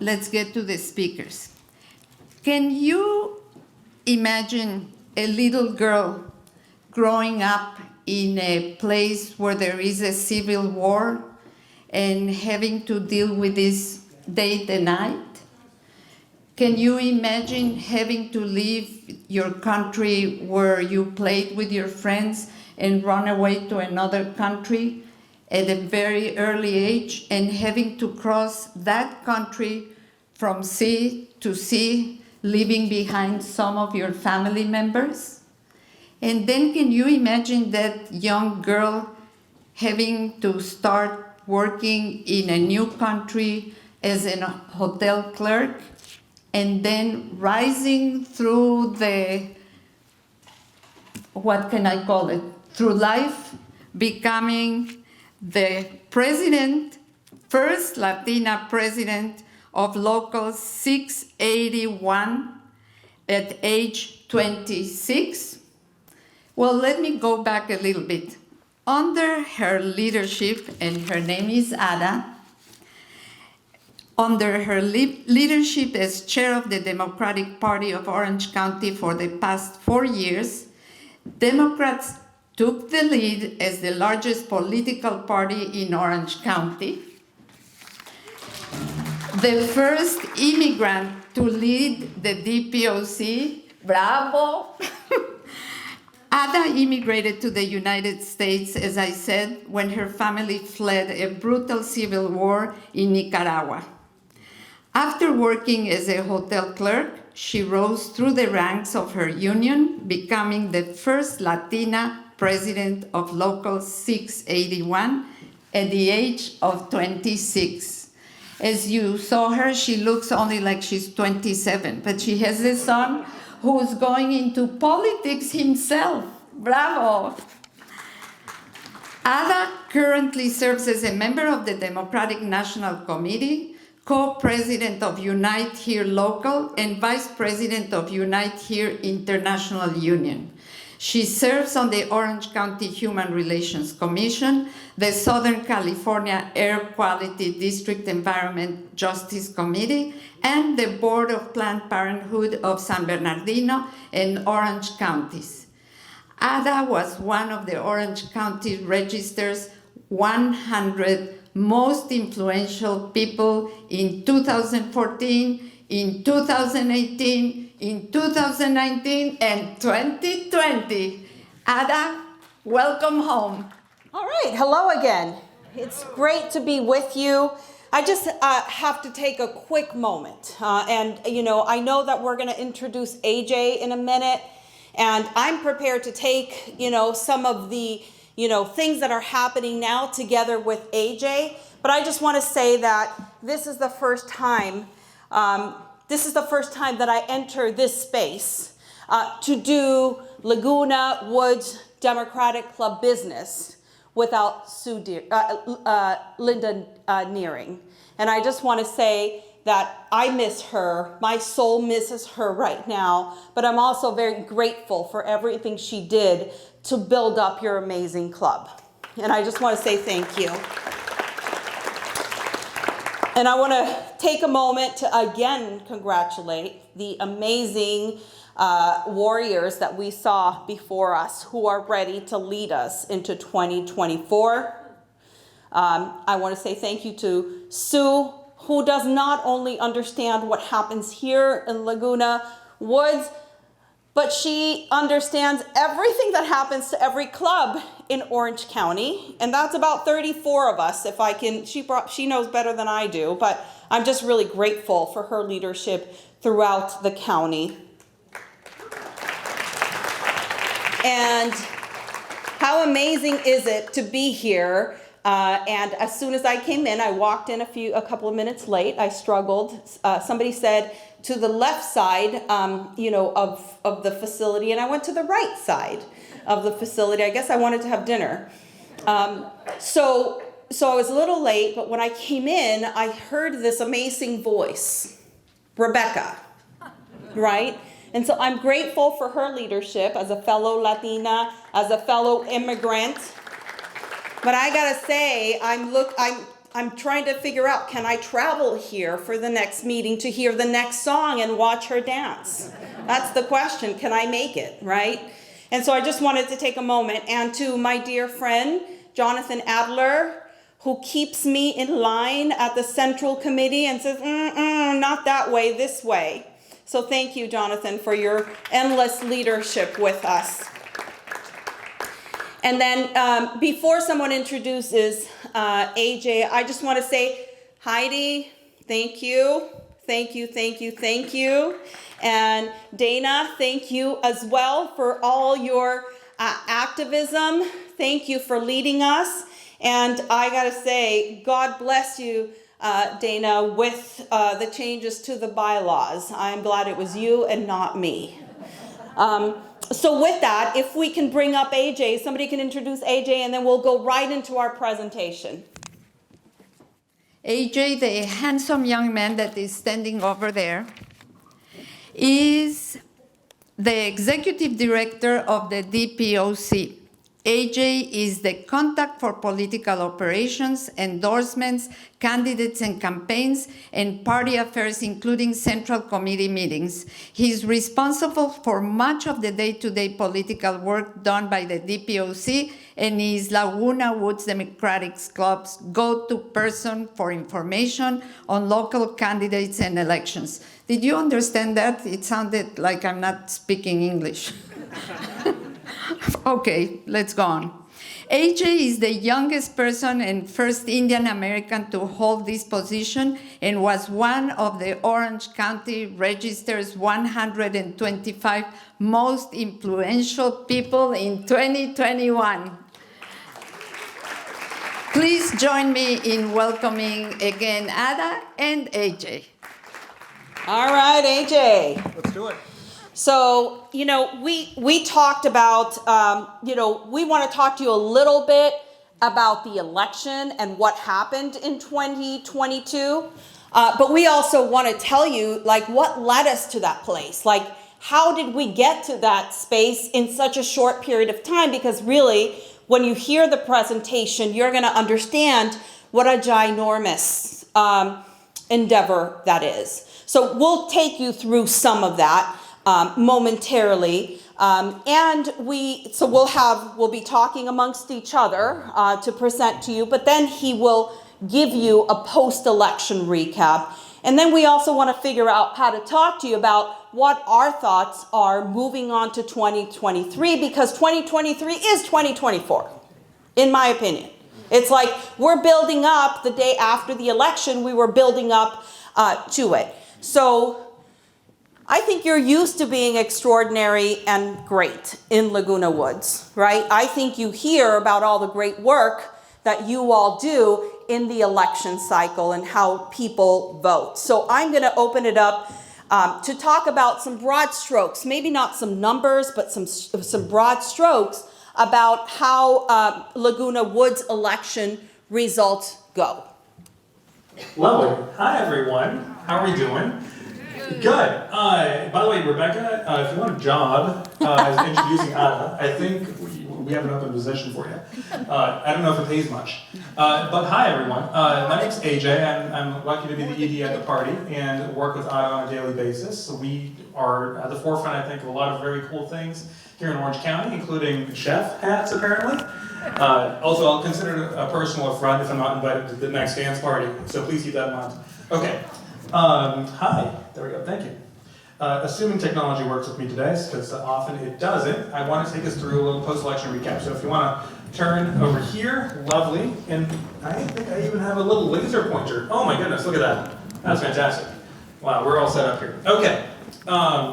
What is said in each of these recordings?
let's get to the speakers. Can you imagine a little girl growing up in a place where there is a civil war and having to deal with this day and night? Can you imagine having to leave your country where you played with your friends and run away to another country at a very early age and having to cross that country from sea to sea, leaving behind some of your family members? And then can you imagine that young girl having to start working in a new country as a hotel clerk and then rising through the, what can I call it, through life, becoming the president, first Latina president of Local 681 at age 26? Well, let me go back a little bit. Under her leadership, and her name is Ada, under her leadership as chair of the Democratic Party of Orange County for the past 4 years, Democrats took the lead as the largest political party in Orange County. The first immigrant to lead the DPOC, bravo! Ada immigrated to the United States, as I said, when her family fled a brutal civil war in Nicaragua. After working as a hotel clerk, she rose through the ranks of her union, becoming the first Latina president of Local 681 at the age of 26. As you saw her, she looks only like she's 27, but she has a son who's going into politics himself. Bravo! Ada currently serves as a member of the Democratic National Committee, co-president of Unite Here Local, and vice president of Unite Here International Union. She serves on the Orange County Human Relations Commission, the Southern California Air Quality District Environment Justice Committee, and the Board of Planned Parenthood of San Bernardino and Orange counties. Ada was one of the Orange County Register's 100 most influential people in 2014, in 2018, in 2019, and 2020. Ada, welcome home. All right, hello again. It's great to be with you. I just have to take a quick moment. I know that we're going to introduce AJ in a minute, and I'm prepared to take, some of the, things that are happening now together with AJ. But I just want to say that this is the first time that I enter this space to do Laguna Woods Democratic Club business without Linda Nearing. And I just want to say that I miss her. My soul misses her right now. But I'm also very grateful for everything she did to build up your amazing club. And I just want to say thank you. And I want to take a moment to again congratulate the amazing warriors that we saw before us who are ready to lead us into 2024. I want to say thank you to Sue, who does not only understand what happens here in Laguna Woods, but she understands everything that happens to every club in Orange County. And that's about 34 of us, if I can. She knows better than I do, but I'm just really grateful for her leadership throughout the county. And how amazing is it to be here? And as soon as I came in, I walked in a couple of minutes late. I struggled. Somebody said to the left side, of the facility, and I went to the right side of the facility. I guess I wanted to have dinner. So I was a little late, but when I came in, I heard this amazing voice, Rebecca, right? And so I'm grateful for her leadership as a fellow Latina, as a fellow immigrant. But I gotta say, I'm I'm trying to figure out, can I travel here for the next meeting to hear the next song and watch her dance? That's the question. Can I make it, right? And so I just wanted to take a moment, and to my dear friend, Jonathan Adler, who keeps me in line at the Central Committee and says, not that way, this way. So thank you, Jonathan, for your endless leadership with us. And then before someone introduces AJ, I just want to say, Heidi, thank you. Thank you, thank you, thank you. And Dana, thank you as well for all your activism. Thank you for leading us. And I gotta say, God bless you, Dana, with the changes to the bylaws. I'm glad it was you and not me. So with that, if we can bring up AJ, somebody can introduce AJ, and then we'll go right into our presentation. AJ, the handsome young man that is standing over there, is the executive director of the DPOC. AJ is the contact for political operations, endorsements, candidates and campaigns, and party affairs, including central committee meetings. He is responsible for much of the day-to-day political work done by the DPOC, and is Laguna Woods Democratic Club's go-to person for information on local candidates and elections. Did you understand that? It sounded like I'm not speaking English. Okay, let's go on. AJ is the youngest person and first Indian American to hold this position, and was one of the Orange County Register's 125 most influential people in 2021. Please join me in welcoming again Ada and AJ. All right, AJ. Let's do it. So, we talked about, we want to talk to you a little bit about the election and what happened in 2022. But we also want to tell you, what led us to that place? How did we get to that space in such a short period of time? Because really, when you hear the presentation, you're going to understand what a ginormous endeavor that is. So we'll take you through some of that momentarily. And we'll be talking amongst each other to present to you, but then he will give you a post-election recap. And then we also want to figure out how to talk to you about what our thoughts are moving on to 2023, because 2023 is 2024, in my opinion. It's like we're building up the day after the election, we were building up to it. So I think you're used to being extraordinary and great in Laguna Woods, right? I think you hear about all the great work that you all do in the election cycle and how people vote. So I'm going to open it up to talk about some broad strokes, maybe not some numbers, but some broad strokes about how Laguna Woods election results go. Lovely. Hi, everyone. How are you doing? Good. By the way, Rebecca, if you want a job as introducing Ada, I think we have an open position for you. I don't know if it pays much. But hi, everyone. My name's AJ. I'm lucky to be the ED at the party and work with Ada on a daily basis. So we are at the forefront, I think, of a lot of very cool things here in Orange County, including chef hats, apparently. Also, I'll consider it a personal affront if I'm not invited to the next dance party. So please keep that in mind. Okay. Hi. There we go. Thank you. Assuming technology works with me today, because often it doesn't, I want to take us through a little post-election recap. So if you want to turn over here, lovely. And I think I even have a little laser pointer. Oh my goodness, look at that. That's fantastic. Wow, we're all set up here. Okay.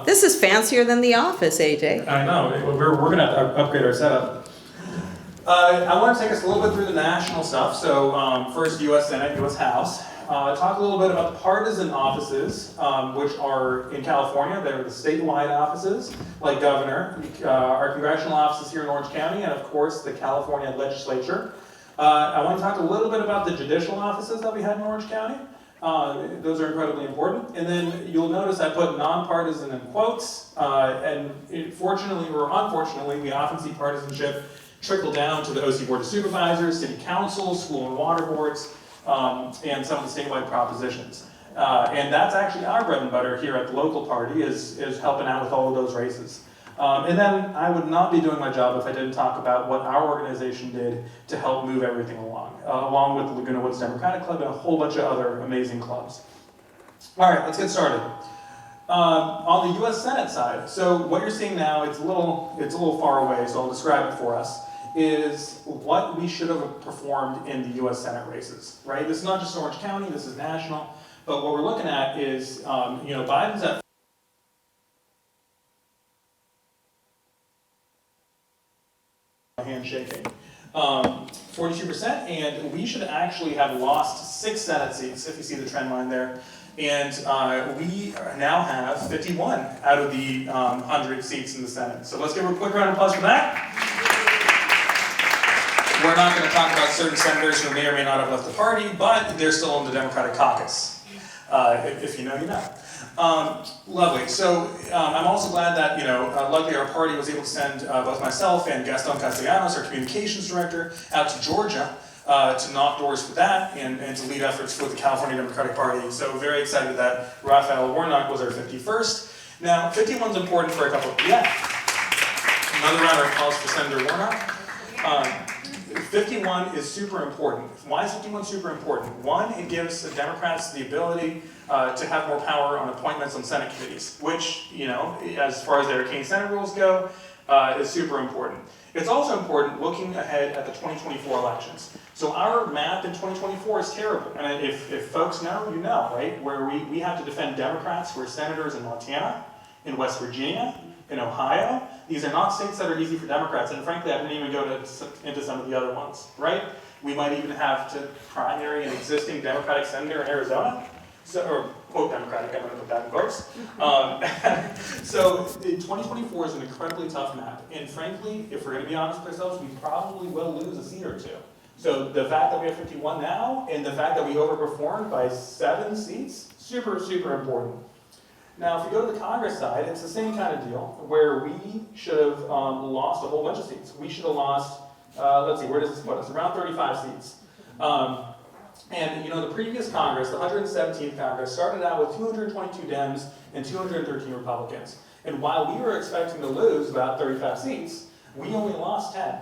This is fancier than the office, AJ. I know. We're going to have to upgrade our setup. I want to take us a little bit through the national stuff. So first, U.S. Senate, U.S. House. Talk a little bit about the partisan offices, which are in California. They're the statewide offices, like governor, our congressional offices here in Orange County, and of course the California legislature. I want to talk a little bit about the judicial offices that we had in Orange County. Those are incredibly important. And then you'll notice I put nonpartisan in quotes. Fortunately or unfortunately, we often see partisanship trickle down to the OC Board of Supervisors, City Council, school and water boards. and some of the statewide propositions. And that's actually our bread and butter here at the local party is helping out with all of those races. And then I would not be doing my job if I didn't talk about what our organization did to help move everything along with the Laguna Woods Democratic Club and a whole bunch of other amazing clubs. All right, let's get started. On the U.S. Senate side, so what you're seeing now, it's a little far away, so I'll describe it for us, is what we should have performed in the U.S. Senate races, right? This is not just Orange County, this is national, but what we're looking at is, Biden's at handshaking, 42%, and we should actually have lost 6 Senate seats, if you see the trend line there. And we now have 51 out of the 100 seats in the Senate. So let's give a quick round of applause for that. We're not going to talk about certain senators who may or may not have left the party, but they're still in the Democratic caucus. If you know, you know. Lovely. So I'm also glad that, luckily our party was able to send both myself and Gaston Castellanos, our communications director, out to Georgia to knock doors for that and to lead efforts with the California Democratic Party. So very excited that Raphael Warnock was our 51st. Now, 51 is important for a couple of, another round of applause for Senator Warnock. 51 is super important. Why is 51 super important? One, it gives the Democrats the ability to have more power on appointments on Senate committees, which, as far as their arcane Senate rules go, is super important. It's also important looking ahead at the 2024 elections. So our map in 2024 is terrible. And if folks know, you know, right? Where we have to defend Democrats who are senators in Montana, in West Virginia, in Ohio. These are not states that are easy for Democrats, and frankly, I didn't even go into some of the other ones, right? We might even have to primary an existing Democratic senator in Arizona, or quote Democratic, I'm going to put that in quotes. So 2024 is an incredibly tough map, and frankly, if we're going to be honest with ourselves, we probably will lose a seat or two. So the fact that we have 51 now, and the fact that we overperformed by 7 seats, super, super important. Now, if we go to the Congress side, it's the same kind of deal, where we should have lost a whole bunch of seats. We should have lost, let's see, where does this put us? Around 35 seats. And the previous Congress, the 117th Congress, started out with 222 Dems and 213 Republicans. And while we were expecting to lose about 35 seats, we only lost 10.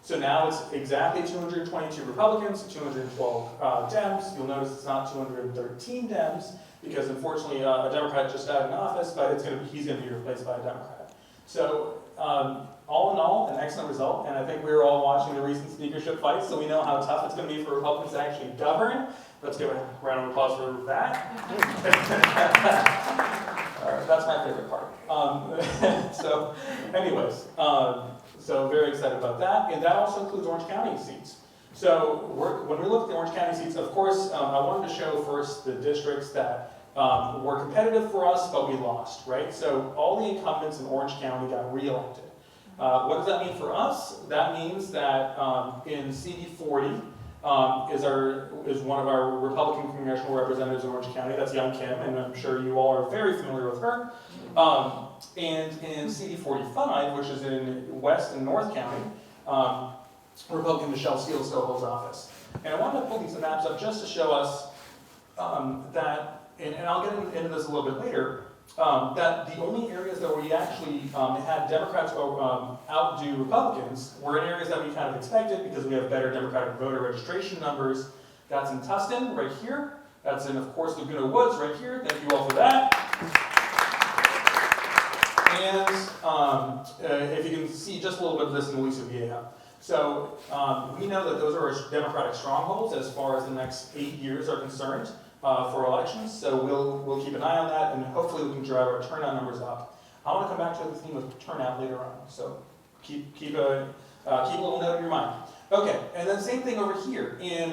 So now it's exactly 222 Republicans, 212 Dems. You'll notice it's not 213 Dems, because unfortunately a Democrat just died in office, but he's going to be replaced by a Democrat. So all in all, an excellent result, and I think we were all watching the recent speakership fights, so we know how tough it's going to be for Republicans to actually govern. Let's give a round of applause for that. All right, that's my favorite part. So anyways, so very excited about that, and that also includes Orange County seats. So when we look at the Orange County seats, of course, I wanted to show first the districts that were competitive for us, but we lost, right? So all the incumbents in Orange County got reelected. What does that mean for us? That means that in CD40 is one of our Republican congressional representatives in Orange County. That's Young Kim, and I'm sure you all are very familiar with her. And in CD45, which is in West and North County, Republican Michelle Steele still holds office. And I wanted to pull these maps up just to show us that, and I'll get into this a little bit later, that the only areas that we actually had Democrats outdo Republicans were in areas that we kind of expected because we have better Democratic voter registration numbers. That's in Tustin, right here. That's in, of course, Laguna Woods, right here. Thank you all for that. And if you can see just a little bit of this in Aliso Vieja. So we know that those are our Democratic strongholds as far as the next 8 years are concerned for elections. So we'll keep an eye on that, and hopefully we can drive our turnout numbers up. I want to come back to the theme of turnout later on. So keep a little note in your mind. Okay, and then same thing over here in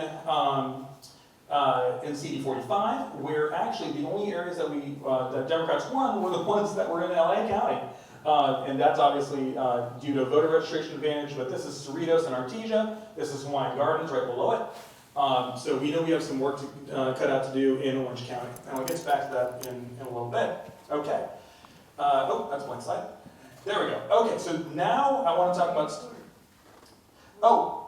CD45, where actually the only areas that that Democrats won were the ones that were in LA County. And that's obviously due to voter registration advantage, but this is Cerritos and Artesia. This is Hawaiian Gardens right below it. So we know we have some work to cut out to do in Orange County. And we'll get back to that in a little bit. Okay. Oh, that's one slide. There we go. Okay, so now I want to talk about... Oh.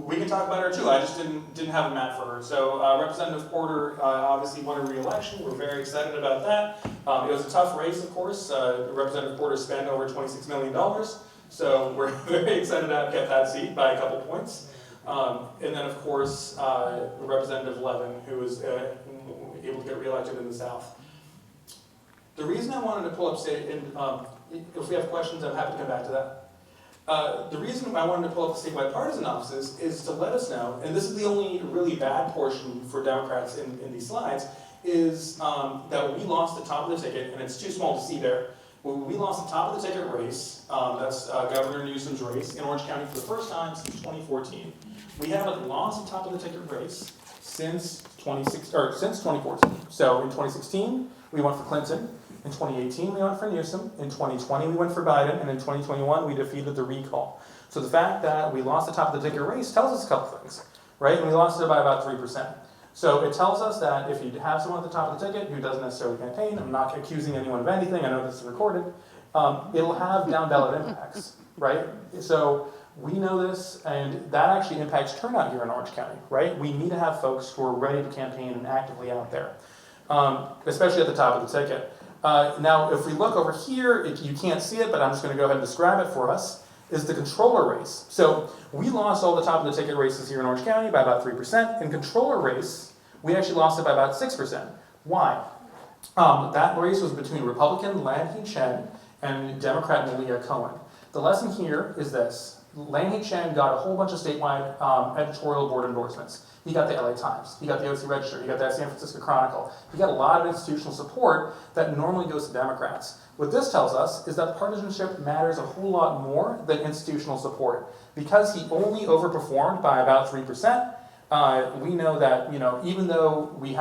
We can talk about her too. I just didn't have a map for her. So Representative Porter obviously won a re-election. We're very excited about that. It was a tough race, of course. Representative Porter spent over $26 million. So we're very excited to have kept that seat by a couple points. And then, of course, Representative Levin, who was able to get re-elected in the South. The reason I wanted to pull up state, and if we have questions, I'm happy to come back to that. The reason I wanted to pull up the statewide partisan offices is to let us know, and this is the only really bad portion for Democrats in these slides, is that we lost the top of the ticket, and it's too small to see there. We lost the top of the ticket race, that's Governor Newsom's race in Orange County for the first time since 2014. We haven't lost the top of the ticket race since 2014. So in 2016, we went for Clinton. In 2018, we went for Newsom. In 2020, we went for Biden. And in 2021, we defeated the recall. So the fact that we lost the top of the ticket race tells us a couple things, right? And we lost it by about 3%. So it tells us that if you have someone at the top of the ticket who doesn't necessarily campaign, I'm not accusing anyone of anything, I know this is recorded, it'll have down ballot impacts, right? So we know this, and that actually impacts turnout here in Orange County, right? We need to have folks who are ready to campaign and actively out there, especially at the top of the ticket. Now, if we look over here, you can't see it, but I'm just going to go ahead and describe it for us, is the controller race. So we lost all the top of the ticket races here in Orange County by about 3%. In controller race, we actually lost it by about 6%. Why? That race was between Republican Lan He-Chen and Democrat Malia Cohen. The lesson here is this. Lan He-Chen got a whole bunch of statewide editorial board endorsements. He got the LA Times, he got the OC Register, he got the San Francisco Chronicle. He got a lot of institutional support that normally goes to Democrats. What this tells us is that partisanship matters a whole lot more than institutional support. Because he only overperformed by about 3%, we know that, even though we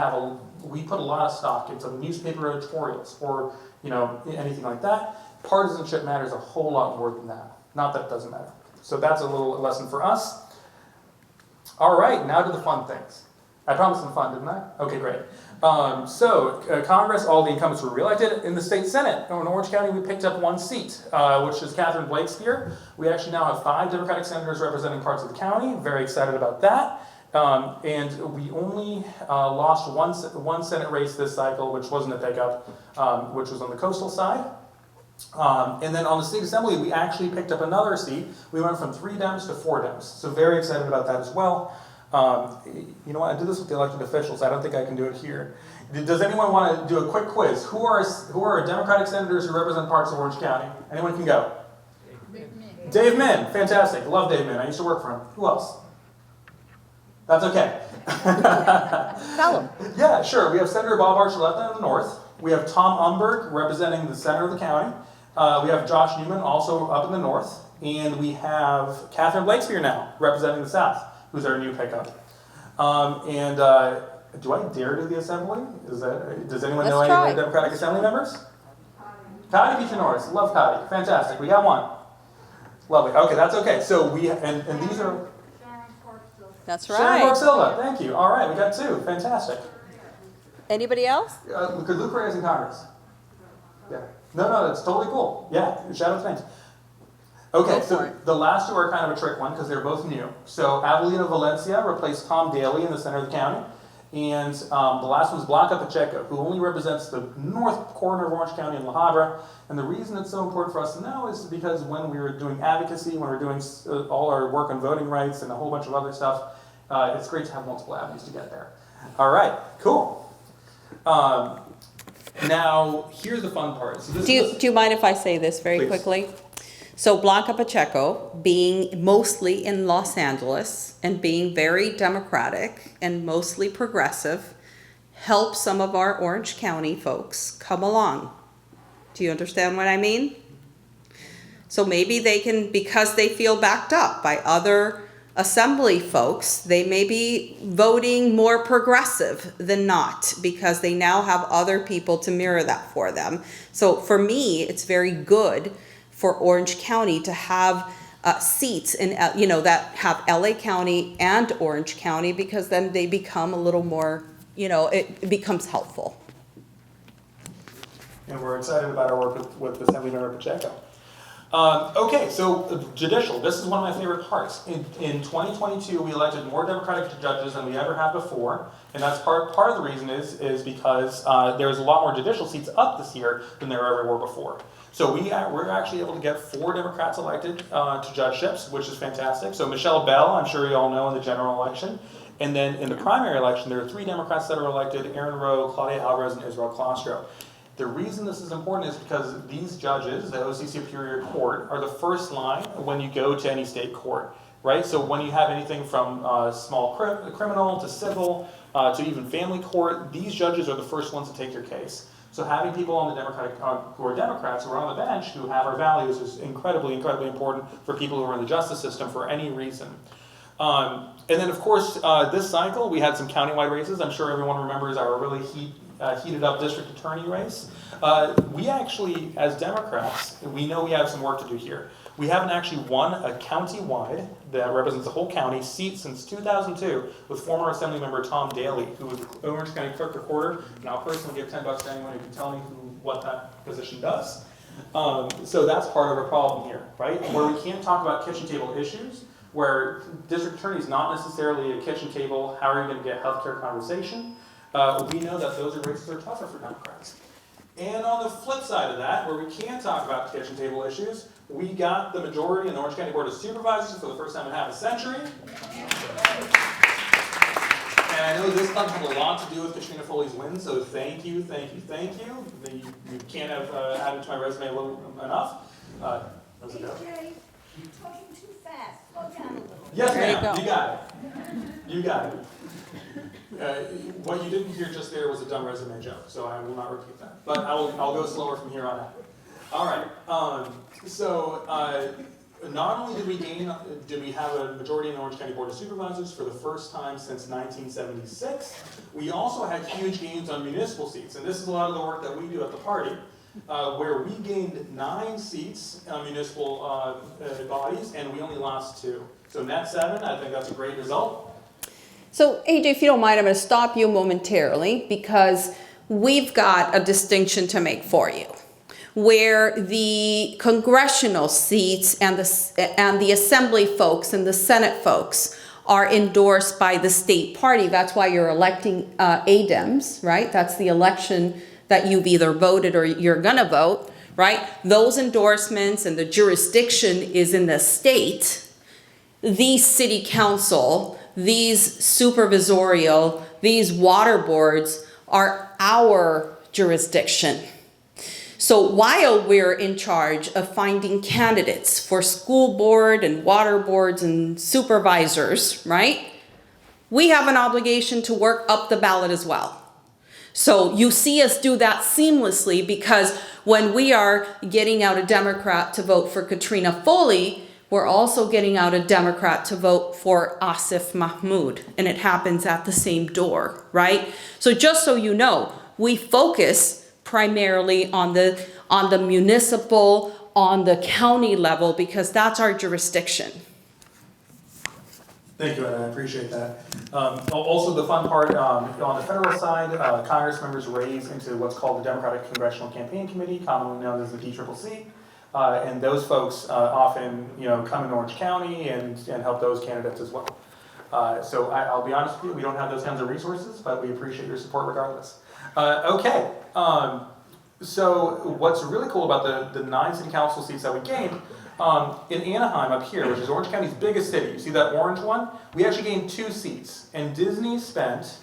put a lot of stock into newspaper editorials or anything like that, partisanship matters a whole lot more than that. Not that it doesn't matter. So that's a little lesson for us. All right, now to the fun things. I promised some fun, didn't I? Okay, great. Congress, all the incumbents were reelected. In the state Senate, in Orange County, we picked up one seat, which is Catherine Blakespeare. We actually now have 5 Democratic senators representing parts of the county. Very excited about that. And we only lost one Senate race this cycle, which wasn't a pickup, which was on the coastal side. And then on the state assembly, we actually picked up another seat. We went from 3 Dems to 4 Dems. So very excited about that as well. You know what? I did this with the elected officials. I don't think I can do it here. Does anyone want to do a quick quiz? Who are Democratic senators who represent parts of Orange County? Anyone can go. Dave Min. Fantastic. Love Dave Min. I used to work for him. Who else? That's okay. Tell him. Yeah, sure. We have Senator Bob Archuleta in the north. We have Tom Umberg representing the center of the county. We have Josh Newman also up in the north. And we have Catherine Blakespeare now representing the south, who's our new pickup. Do I dare do the assembly? Does anyone know any of the Democratic Assembly members? Cotty Beach Norris. Love Cotty. Fantastic. We got one. Lovely. Okay, that's okay. So and these are... That's Sharon right. Park Silva. Thank you. All right, we got 2. Fantastic. Anybody else? Because Luke Ray is in Congress. Yeah. No, that's totally cool. Yeah, shout out names. Okay, so the last 2 are kind of a trick one because they're both new. So Avelina Valencia replaced Tom Daly in the center of the county. And the last one is Blanca Pacheco, who only represents the north corner of Orange County in La Habra. And the reason it's so important for us to know is because when we were doing advocacy, when we were doing all our work on voting rights and a whole bunch of other stuff, it's great to have multiple avenues to get there. All right, cool. Now, here's the fun part. So Do you mind if I say this very Please. quickly? So Blanca Pacheco, being mostly in Los Angeles and being very democratic and mostly progressive, helped some of our Orange County folks come along. Do you understand what I mean? So maybe they can, because they feel backed up by other assembly folks, they may be voting more progressive than not because they now have other people to mirror that for them. So for me, it's very good for Orange County to have seats in, that have LA County and Orange County, because then they become a little more, it becomes helpful. And we're excited about our work with Assemblymember Pacheco. Okay, so judicial, this is one of my favorite parts. In 2022, we elected more Democratic judges than we ever have before, and that's part of the reason is because there's a lot more judicial seats up this year than there ever were before. So we're actually able to get 4 Democrats elected to judgeships, which is fantastic. So Michelle Bell, I'm sure you all know, in the general election. And then in the primary election, there are 3 Democrats that are elected: Aaron Rowe, Claudia Alvarez, and Israel Klostro. The reason this is important is because these judges, the OC Superior Court, are the first line when you go to any state court, right? So when you have anything from small criminal to civil to even family court, these judges are the first ones to take your case. So having people on the Democratic, who are Democrats, who are on the bench, who have our values is incredibly, incredibly important for people who are in the justice system for any reason. And then, of course, this cycle, we had some countywide races. I'm sure everyone remembers our really heated up district attorney race. We actually, as Democrats, we know we have some work to do here. We haven't actually won a county-wide, that represents the whole county, seat since 2002 with former Assemblymember Tom Daly, who was the Orange County Clerk Recorder. And I'll personally give $10 to anyone who can tell me what that position does. So that's part of our problem here, right? Where we can't talk about kitchen table issues, where district attorney is not necessarily a kitchen table, how are you going to get healthcare conversation? We know that those races are tougher for Democrats. And on the flip side of that, where we can talk about kitchen table issues, we got the majority in the Orange County Board of Supervisors for the first time in half a century. And I know this club had a lot to do with Katrina Foley's win, so thank you, thank you, thank you. You can't have added to my resume a little enough. That was a joke. AJ, you're talking too fast. Slow down a little. Yes, There you ma'am, go. you got it. You got it. What you didn't hear just there was a dumb resume joke, so I will not repeat that. But I'll go slower from here on out. All right. Not only did we have a majority in the Orange County Board of Supervisors for the first time since 1976, we also had huge gains on municipal seats, and this is a lot of the work that we do at the party, where we gained 9 seats on municipal bodies, and we only lost 2. So net 7. I think that's a great result. So AJ, if you don't mind, I'm going to stop you momentarily because we've got a distinction to make for you, where the congressional seats and the assembly folks and the Senate folks are endorsed by the state party. That's why you're electing ADEMs, right? That's the election that you've either voted or you're going to vote, right? Those endorsements and the jurisdiction is in the state. The city council, these supervisorial, these water boards are our jurisdiction. So while we're in charge of finding candidates for school board and water boards and supervisors, right? We have an obligation to work up the ballot as well. So you see us do that seamlessly because when we are getting out a Democrat to vote for Katrina Foley, we're also getting out a Democrat to vote for Asif Mahmood, and it happens at the same door, right? So just so you know, we focus primarily on the municipal, on the county level, because that's our jurisdiction. Thank you, Anna, I appreciate that. Also, the fun part, on the federal side, Congress members raise into what's called the Democratic Congressional Campaign Committee, commonly known as the DCCC. And those folks often, come in Orange County and help those candidates as well. So I'll be honest with you, we don't have those kinds of resources, but we appreciate your support regardless. Okay, so what's really cool about the 9 city council seats that we gained, in Anaheim up here, which is Orange County's biggest city, you see that orange one? We actually gained 2 seats, and Disney spent,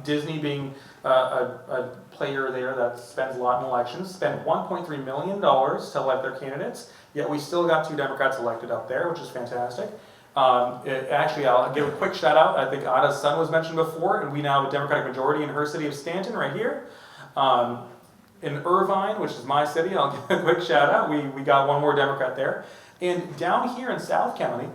Disney being a player there that spends a lot in elections, spent $1.3 million to elect their candidates, yet we still got 2 Democrats elected up there, which is fantastic. Actually, I'll give a quick shout out. I think Ada's son was mentioned before, and we now have a Democratic majority in her city of Stanton right here. In Irvine, which is my city, I'll give a quick shout out. We got 1 more Democrat there. And down here in South County,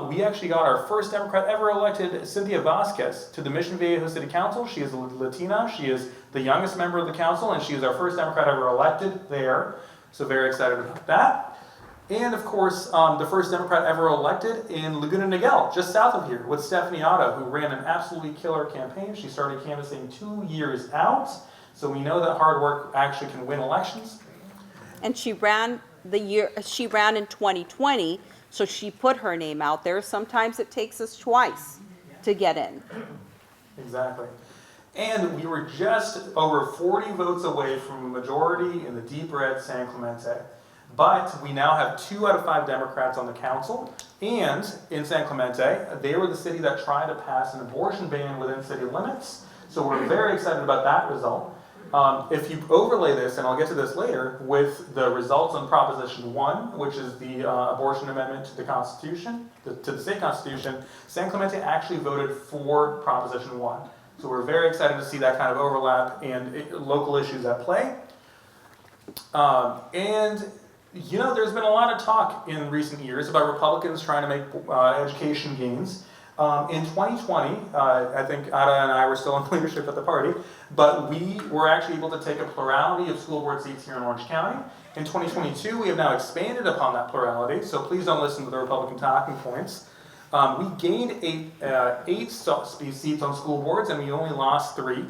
we actually got our first Democrat ever elected, Cynthia Vasquez, to the Mission Viejo City Council. She is a Latina. She is the youngest member of the council, and she is our first Democrat ever elected there. So very excited about that. And of course, the first Democrat ever elected in Laguna Niguel, just south of here, with Stephanie Otto, who ran an absolutely killer campaign. She started canvassing 2 years out. So we know that hard work actually can win elections. And she ran the year, she ran in 2020, so she put her name out there. Sometimes it takes us twice to get in. Exactly. And we were just over 40 votes away from a majority in the deep red San Clemente. But we now have 2 out of 5 Democrats on the council. And in San Clemente, they were the city that tried to pass an abortion ban within city limits. So we're very excited about that result. If you overlay this, and I'll get to this later, with the results on Proposition 1, which is the abortion amendment to the Constitution, to the state constitution, San Clemente actually voted for Proposition 1. So we're very excited to see that kind of overlap and local issues at play. And you know, there's been a lot of talk in recent years about Republicans trying to make education gains. In 2020, I think Ada and I were still in leadership at the party, but we were actually able to take a plurality of school board seats here in Orange County. In 2022, we have now expanded upon that plurality, so please don't listen to the Republican talking points. We gained eight seats on school boards, and we only lost 3.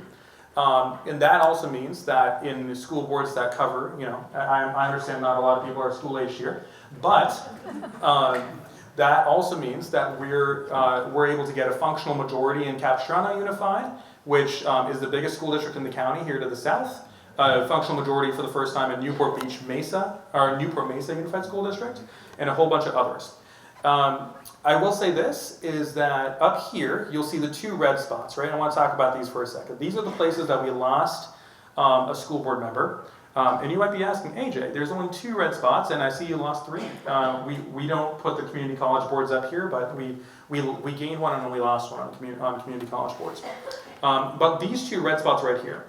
And that also means that in the school boards that cover, you know, I understand not a lot of people are school age here, but that also means that we're able to get a functional majority in Capistrano Unified, which is the biggest school district in the county here to the south. Functional majority for the first time in Newport Beach Mesa, or Newport Mesa Unified School District, and a whole bunch of others. I will say this, is that up here, you'll see the 2 red spots, right? I want to talk about these for a second. These are the places that we lost a school board member. And you might be asking, AJ, there's only 2 red spots, and I see you lost 3. We don't put the community college boards up here, but we gained 1 and then we lost 1 on community college boards. But these 2 red spots right here,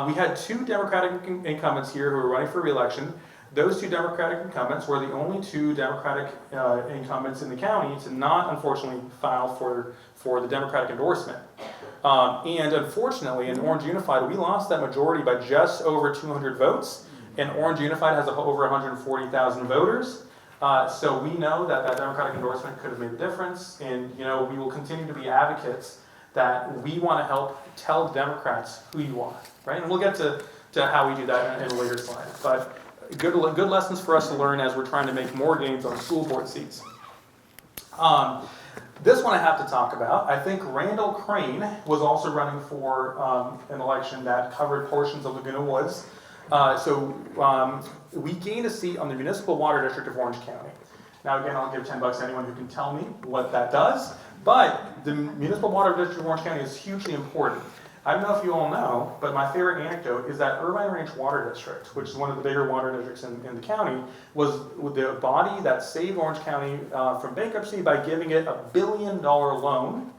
we had 2 Democratic incumbents here who were running for re-election. Those 2 Democratic incumbents were the only 2 Democratic incumbents in the county to not, unfortunately, file for the Democratic endorsement. And unfortunately, in Orange Unified, we lost that majority by just over 200 votes. And Orange Unified has over 140,000 voters. So we know that that Democratic endorsement could have made a difference. And you know, we will continue to be advocates that we want to help tell Democrats who you are, right? And we'll get to how we do that in a later slide. But good lessons for us to learn as we're trying to make more gains on school board seats. This one I have to talk about. I think Randall Crane was also running for an election that covered portions of Laguna Woods. We gained a seat on the Municipal Water District of Orange County. Now again, I'll give $10 to anyone who can tell me what that does, but the Municipal Water District of Orange County is hugely important. I don't know if you all know, but my favorite anecdote is that Irvine Ranch Water District, which is one of the bigger water districts in the county, was the body that saved Orange County from bankruptcy by giving it $1 billion loan.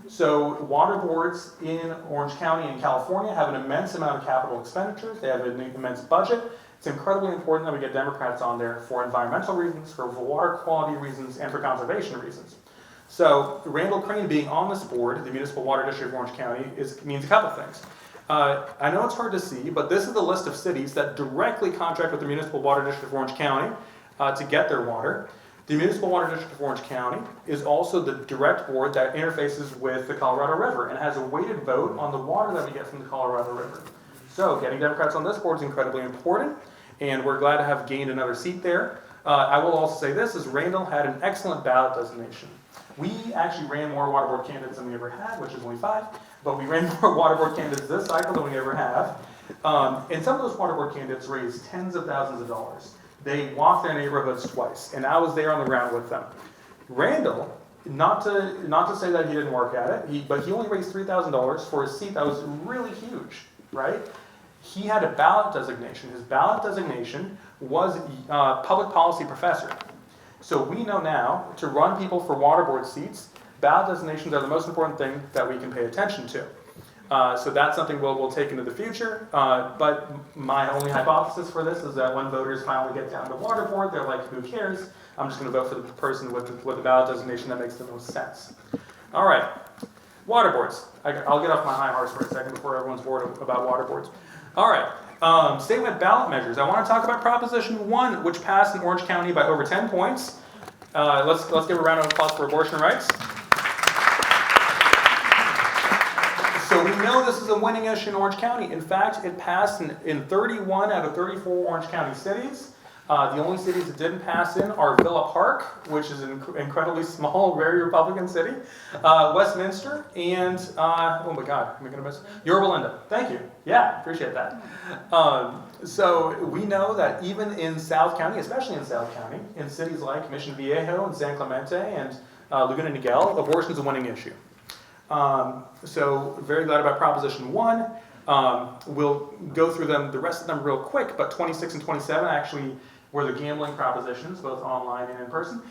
So water boards in Orange County and California have an immense amount of capital expenditures. They have an immense budget. It's incredibly important that we get Democrats on there for environmental reasons, for water quality reasons, and for conservation reasons. So Randall Crane being on this board, the Municipal Water District of Orange County, means a couple things. I know it's hard to see, but this is the list of cities that directly contract with the Municipal Water District of Orange County to get their water. The Municipal Water District of Orange County is also the direct board that interfaces with the Colorado River and has a weighted vote on the water that we get from the Colorado River. So getting Democrats on this board is incredibly important, and we're glad to have gained another seat there. I will also say this, is Randall had an excellent ballot designation. We actually ran more water board candidates than we ever had, which is only 5, but we ran more water board candidates this cycle than we ever have. And some of those water board candidates raised tens of thousands of dollars. They walked their neighborhoods twice, and I was there on the ground with them. Randall, not to say that he didn't work at it, but he only raised $3,000 for a seat that was really huge, right? He had a ballot designation. His ballot designation was public policy professor. So we know now, to run people for water board seats, ballot designations are the most important thing that we can pay attention to. So that's something we'll take into the future. But my only hypothesis for this is that when voters finally get down to water board, they're like, who cares? I'm just going to vote for the person with the ballot designation that makes the most sense. All right, water boards. I'll get off my high horse for a second before everyone's bored about water boards. All right, statewide ballot measures. I want to talk about Proposition 1, which passed in Orange County by over 10 points. Let's give a round of applause for abortion rights. So we know this is a winning issue in Orange County. In fact, it passed in 31 out of 34 Orange County cities. The only cities that didn't pass in are Villa Park, which is an incredibly small, very Republican city, Westminster, and, oh my God, am I gonna miss? Yorba Linda. Thank you. Yeah, appreciate that. So we know that even in South County, especially in South County, in cities like Mission Viejo and San Clemente and Laguna Niguel, abortion is a winning issue. So very glad about Proposition 1. We'll go through them, the rest of them real quick, but 26 and 27 actually were the gambling propositions, both online and in person.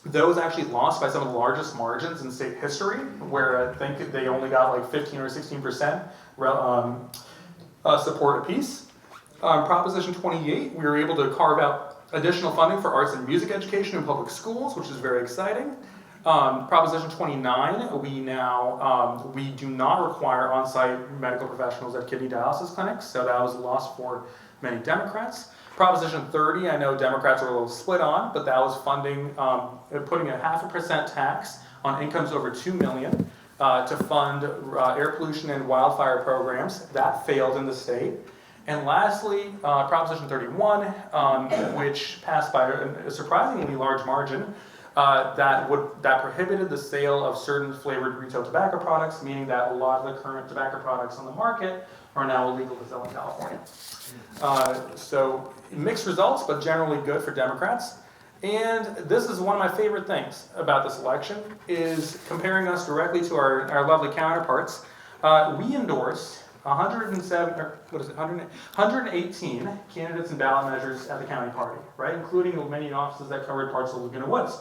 Those actually lost by some of the largest margins in state history, where I think they only got like 15 or 16% support apiece. Proposition 28, we were able to carve out additional funding for arts and music education in public schools, which is very exciting. Proposition 29, we do not require on-site medical professionals at kidney dialysis clinics, so that was a loss for many Democrats. Proposition 30, I know Democrats are a little split on, but that was funding, putting a 0.5% tax on incomes over $2 million to fund air pollution and wildfire programs. That failed in the state. And lastly, Proposition 31, which passed by a surprisingly large margin, that prohibited the sale of certain flavored retail tobacco products, meaning that a lot of the current tobacco products on the market are now illegal to sell in California. So mixed results, but generally good for Democrats. And this is one of my favorite things about this election, is comparing us directly to our lovely counterparts. We endorsed 118 candidates and ballot measures at the county party, right? Including many offices that covered parts of Laguna Woods.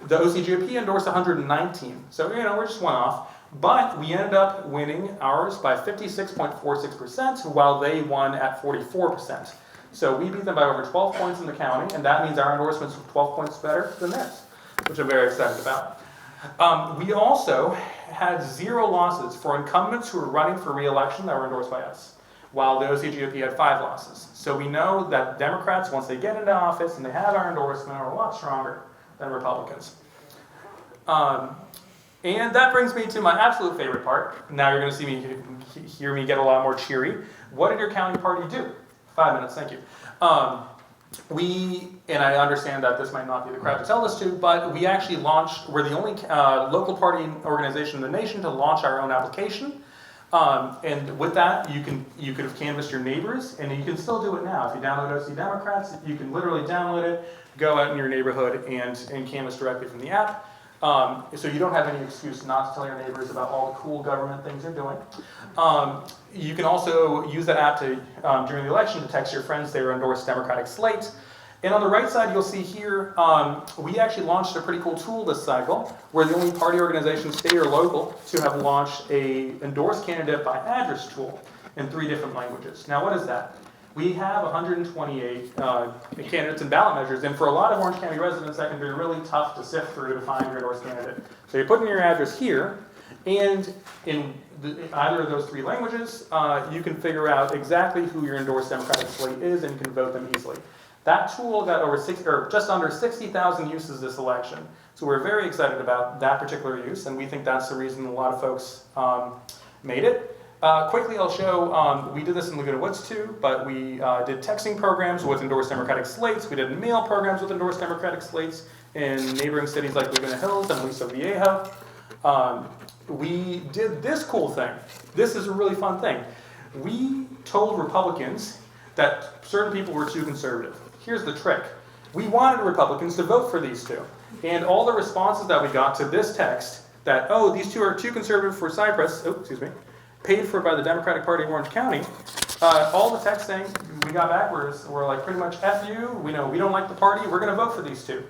The OCGOP endorsed 119, so we're just one off. But we ended up winning ours by 56.46%, while they won at 44%. So we beat them by over 12 points in the county, and that means our endorsements were 12 points better than theirs, which I'm very excited about. We also had 0 losses for incumbents who were running for re-election that were endorsed by us, while the OCGOP had 5 losses. So we know that Democrats, once they get into office and they have our endorsement, are a lot stronger than Republicans. And that brings me to my absolute favorite part. Now you're going to hear me get a lot more cheery. What did your county party do? 5 minutes, thank you. And I understand that this might not be the crowd to tell this to, but we actually we're the only local party organization in the nation to launch our own application. And with that, you could have canvassed your neighbors, and you can still do it now. If you download OC Democrats, you can literally download it, go out in your neighborhood, and canvass directly from the app. So you don't have any excuse not to tell your neighbors about all the cool government things you're doing. You can also use that app during the election to text your friends their endorsed Democratic slate. And on the right side, you'll see here, we actually launched a pretty cool tool this cycle. We're the only party organization, state or local, to have launched a endorsed candidate by address tool in 3 different languages. Now, what is that? We have 128 candidates and ballot measures, and for a lot of Orange County residents, that can be really tough to sift through to find your endorsed candidate. So you put in your address here, and in either of those 3 languages, you can figure out exactly who your endorsed Democratic slate is, and you can vote them easily. That tool got just under 60,000 uses this election, so we're very excited about that particular use, and we think that's the reason a lot of folks made it. Quickly, I'll show, we did this in Laguna Woods too, but we did texting programs with endorsed Democratic slates. We did mail programs with endorsed Democratic slates in neighboring cities like Laguna Hills and Aliso Viejo. We did this cool thing. This is a really fun thing. We told Republicans that certain people were too conservative. Here's the trick. We wanted Republicans to vote for these 2. And all the responses that we got to this text that, oh, these 2 are too conservative for Cypress, paid for by the Democratic Party of Orange County, all the text saying we got back were like pretty much F you, we don't like the party, we're going to vote for these 2.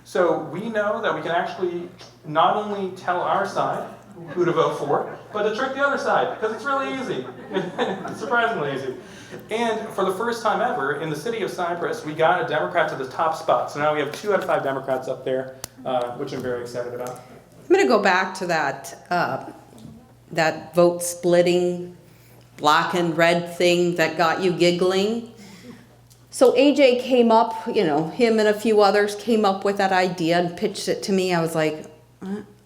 So we know that we can actually not only tell our side who to vote for, but to trick the other side, because it's really easy. It's surprisingly easy. And for the first time ever, in the city of Cypress, we got a Democrat to the top spot. So now we have 2 out of 5 Democrats up there, which I'm very excited about. I'm going to go back to that vote splitting black and red thing that got you giggling. So AJ came up, him and a few others came up with that idea and pitched it to me. I was like,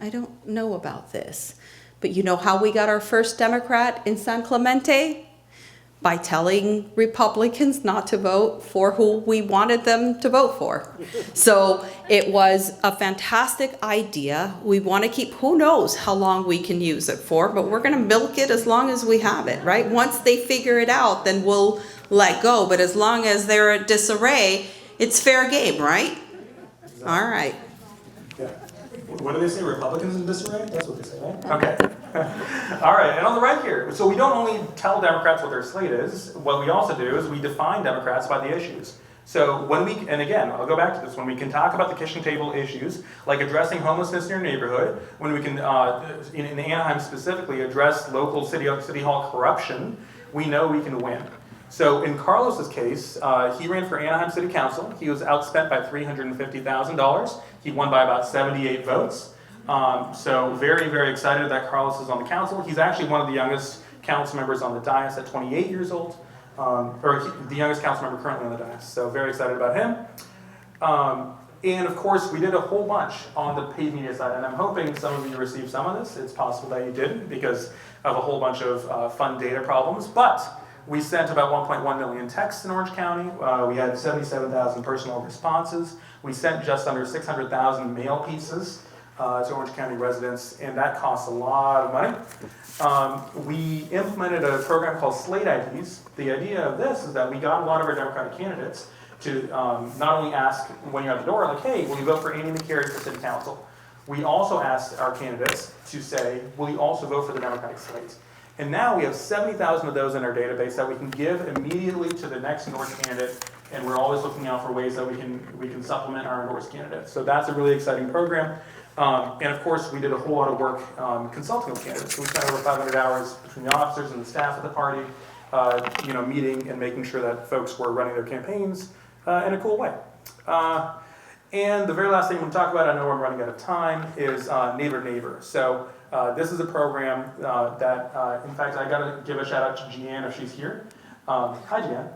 I don't know about this. But you know how we got our first Democrat in San Clemente? by telling Republicans not to vote for who we wanted them to vote for. So it was a fantastic idea. We want to keep, who knows how long we can use it for, but we're going to milk it as long as we have it, right? Once they figure it out, then we'll let go. But as long as they're at disarray, it's fair game, right? Exactly. All right. Yeah. What do they say? Republicans in disarray? That's what they say, right? Okay. All right, and on the right here, so we don't only tell Democrats what their slate is, what we also do is we define Democrats by the issues. So when we, and again, I'll go back to this, when we can talk about the kitchen table issues, like addressing homelessness in your neighborhood, when we can, in Anaheim specifically, address local city hall corruption, we know we can win. So in Carlos's case, he ran for Anaheim City Council. He was outspent by $350,000. He won by about 78 votes. So very, very excited that Carlos is on the council. He's actually one of the youngest council members on the dais at 28 years old, the youngest council member currently on the dais. So very excited about him. And of course, we did a whole bunch on the paid media side, and I'm hoping some of you received some of this. It's possible that you didn't because of a whole bunch of fun data problems, but we sent about 1.1 million texts in Orange County. We had 77,000 personal responses. We sent just under 600,000 mail pieces to Orange County residents, and that costs a lot of money. We implemented a program called Slate IDs. The idea of this is that we got a lot of our Democratic candidates to not only ask when you're at the door, like, hey, will you vote for Amy McCary for City Council? We also asked our candidates to say, will you also vote for the Democratic slate? And now we have 70,000 of those in our database that we can give immediately to the next endorsed candidate, and we're always looking out for ways that we can supplement our endorsed candidates. So that's a really exciting program. And of course, we did a whole lot of work consulting with candidates. So we spent over 500 hours between the officers and the staff at the party, meeting and making sure that folks were running their campaigns in a cool way. And the very last thing we'll talk about, I know I'm running out of time, is Neighbor Neighbor. So this is a program that, in fact, I gotta give a shout out to Jeanne if she's here. Hi, Jeanne.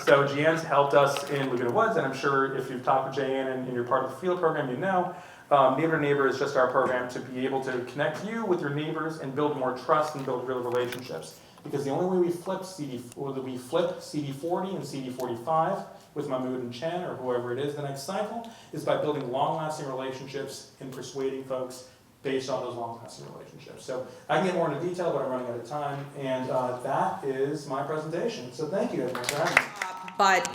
So Jeanne's helped us in Laguna Woods, and I'm sure if you've talked with Jeanne and you're part of the field program, you know. Neighbor Neighbor is just our program to be able to connect you with your neighbors and build more trust and build real relationships. Because the only way we flip CD40 and CD45 with Mahmoud and Chen or whoever it is the next cycle is by building long-lasting relationships and persuading folks based on those long-lasting relationships. So I can get more into detail, but I'm running out of time, and that is my presentation. So thank you everyone for having me. But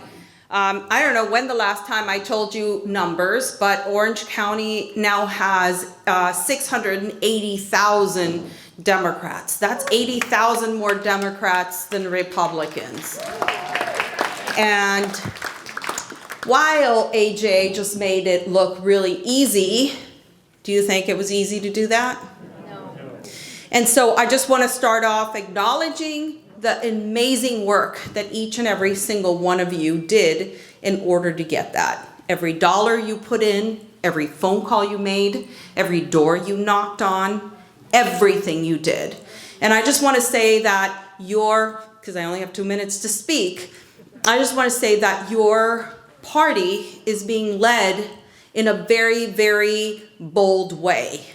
I don't know when the last time I told you numbers, but Orange County now has 680,000 Democrats. That's 80,000 more Democrats than Republicans. And while AJ just made it look really easy, do you think it was easy to do that? No. And so I just want to start off acknowledging the amazing work that each and every single one of you did in order to get that. Every dollar you put in, every phone call you made, every door you knocked on, everything you did. And I just want to say that because I only have 2 minutes to speak, I just want to say that your party is being led in a very, very bold way.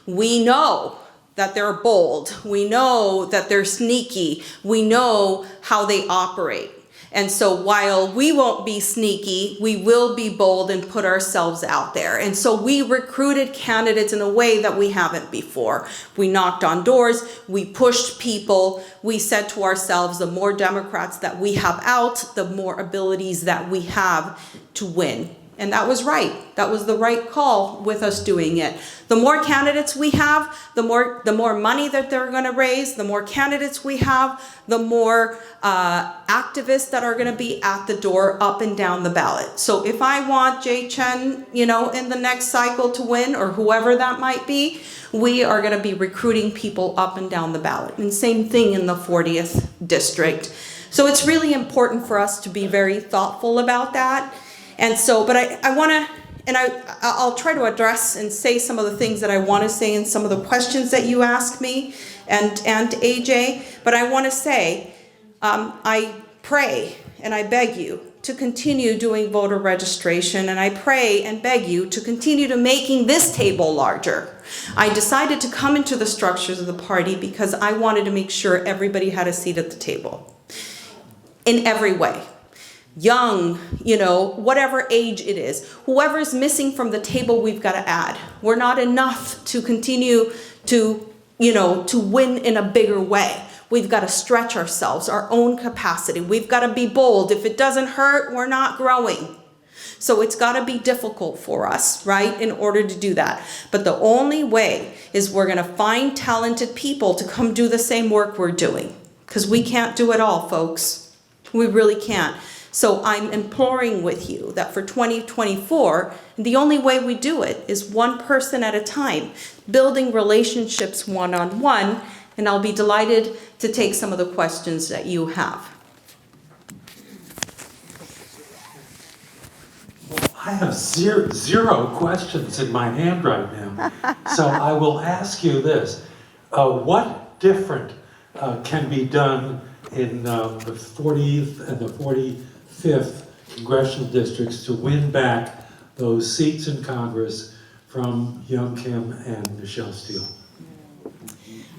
We know that they're bold. We know that they're sneaky. We know how they operate. And so while we won't be sneaky, we will be bold and put ourselves out there. And so we recruited candidates in a way that we haven't before. We knocked on doors, we pushed people, we said to ourselves, the more Democrats that we have out, the more abilities that we have to win. And that was right. That was the right call with us doing it. The more candidates we have, the more money that they're going to raise, the more candidates we have, the more activists that are going to be at the door up and down the ballot. So if I want Jay Chen, in the next cycle to win, or whoever that might be, we are going to be recruiting people up and down the ballot. And same thing in the 40th district. So it's really important for us to be very thoughtful about that. And so, but I want to, and I'll try to address and say some of the things that I want to say in some of the questions that you asked me and AJ, but I want to say, I pray and I beg you to continue doing voter registration, and I pray and beg you to continue to making this table larger. I decided to come into the structures of the party because I wanted to make sure everybody had a seat at the table. in every way. Young, whatever age it is. Whoever's missing from the table, we've got to add. We're not enough to continue to win in a bigger way. We've got to stretch ourselves, our own capacity. We've got to be bold. If it doesn't hurt, we're not growing. So it's got to be difficult for us, right, in order to do that. But the only way is we're going to find talented people to come do the same work we're doing. Because we can't do it all, folks. We really can't. So I'm imploring with you that for 2024, the only way we do it is one person at a time, building relationships one-on-one, and I'll be delighted to take some of the questions that you have. I have zero questions in my hand right now. So I will ask you this. What different can be done in the 40th and the 45th congressional districts to win back those seats in Congress from Young Kim and Michelle Steele?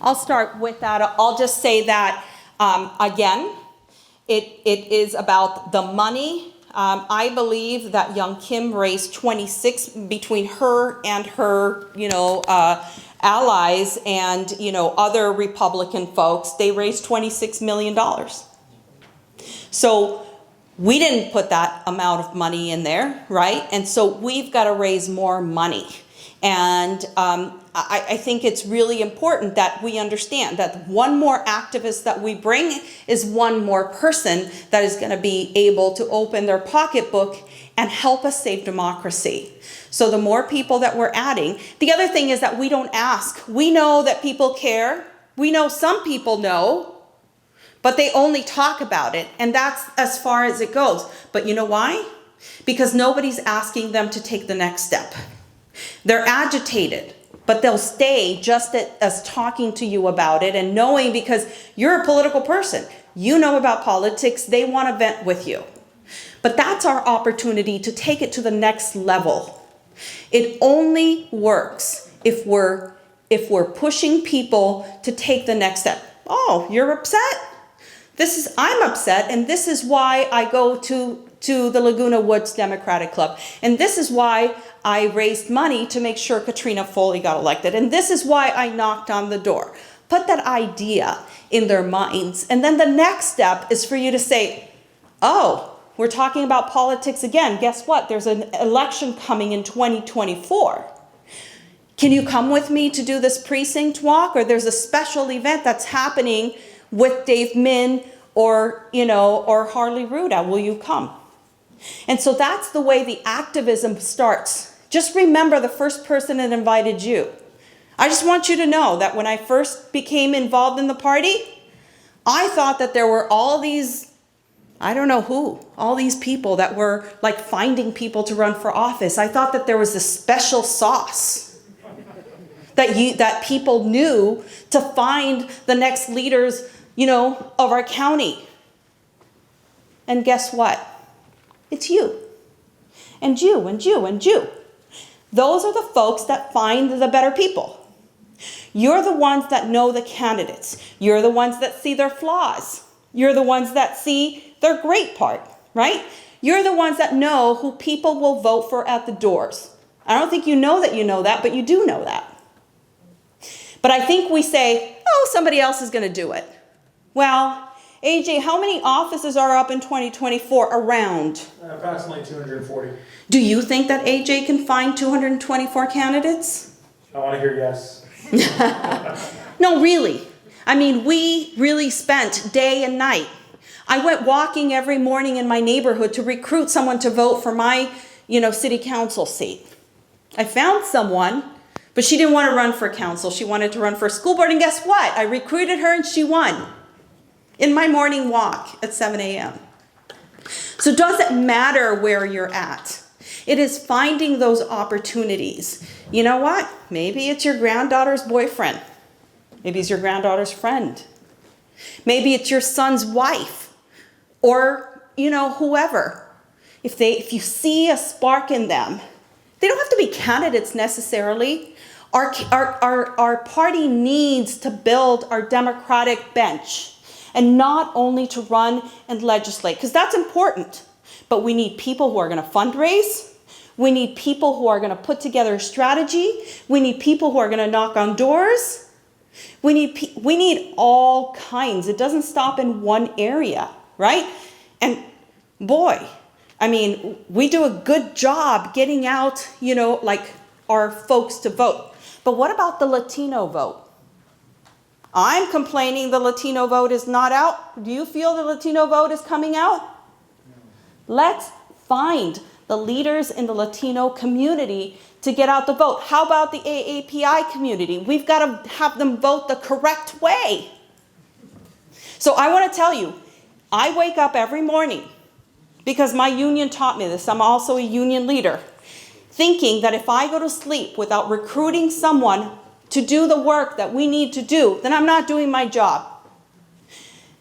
I'll start with that. I'll just say that, again, it is about the money. I believe that Young Kim raised 26 between her and her, allies and, other Republican folks. They raised $26 million. So we didn't put that amount of money in there, right? And so we've got to raise more money. And I think it's really important that we understand that one more activist that we bring is one more person that is going to be able to open their pocketbook and help us save democracy. So the more people that we're adding, the other thing is that we don't ask. We know that people care. We know some people know, but they only talk about it. And that's as far as it goes. But you know why? Because nobody's asking them to take the next step. They're agitated, but they'll stay just as talking to you about it and knowing, because you're a political person. You know about politics. They want to vent with you. But that's our opportunity to take it to the next level. It only works if we're pushing people to take the next step. Oh, you're upset? I'm upset, and this is why I go to the Laguna Woods Democratic Club. And this is why I raised money to make sure Katrina Foley got elected. And this is why I knocked on the door. Put that idea in their minds. And then the next step is for you to say, oh, we're talking about politics again. Guess what? There's an election coming in 2024. Can you come with me to do this precinct walk? Or there's a special event that's happening with Dave Min or Harley Ruda. Will you come? And so that's the way the activism starts. Just remember the first person that invited you. I just want you to know that when I first became involved in the party, I thought that there were all these, I don't know who, all these people that were like finding people to run for office. I thought that there was this special sauce that people knew to find the next leaders, of our county. And guess what? It's you. And you, and you, and you. Those are the folks that find the better people. You're the ones that know the candidates. You're the ones that see their flaws. You're the ones that see their great part, right? You're the ones that know who people will vote for at the doors. I don't think you know that, but you do know that. But I think we say, oh, somebody else is going to do it. Well, AJ, how many offices are up in 2024 around? Approximately 240. Do you think that AJ can find 224 candidates? I want to hear yes. No, really. I mean, we really spent day and night. I went walking every morning in my neighborhood to recruit someone to vote for my, city council seat. I found someone, but she didn't want to run for council. She wanted to run for school board, and guess what? I recruited her and she won in my morning walk at 7 a.m. So it doesn't matter where you're at. It is finding those opportunities. You know what? Maybe it's your granddaughter's boyfriend. Maybe it's your granddaughter's friend. Maybe it's your son's wife or, whoever. If you see a spark in them, they don't have to be candidates necessarily. Our party needs to build our Democratic bench. and not only to run and legislate, because that's important, but we need people who are going to fundraise. We need people who are going to put together a strategy. We need people who are going to knock on doors. We need all kinds. It doesn't stop in one area, right? And boy, I mean, we do a good job getting out, like our folks to vote. But what about the Latino vote? I'm complaining the Latino vote is not out. Do you feel the Latino vote is coming out? Let's find the leaders in the Latino community to get out the vote. How about the AAPI community? We've got to have them vote the correct way. So I want to tell you, I wake up every morning, because my union taught me this, I'm also a union leader, thinking that if I go to sleep without recruiting someone to do the work that we need to do, then I'm not doing my job.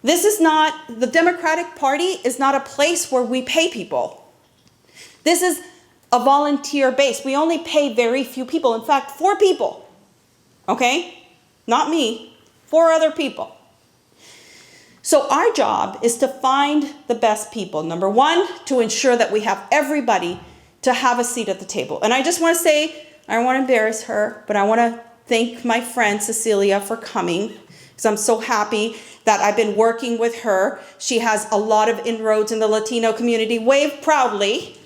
The Democratic Party is not a place where we pay people. This is a volunteer base. We only pay very few people. In fact, 4 people. Okay? Not me, 4 other people. So our job is to find the best people. Number 1, to ensure that we have everybody to have a seat at the table. And I just want to say, I don't want to embarrass her, but I want to thank my friend Cecilia for coming, because I'm so happy that I've been working with her. She has a lot of inroads in the Latino community. Wave proudly.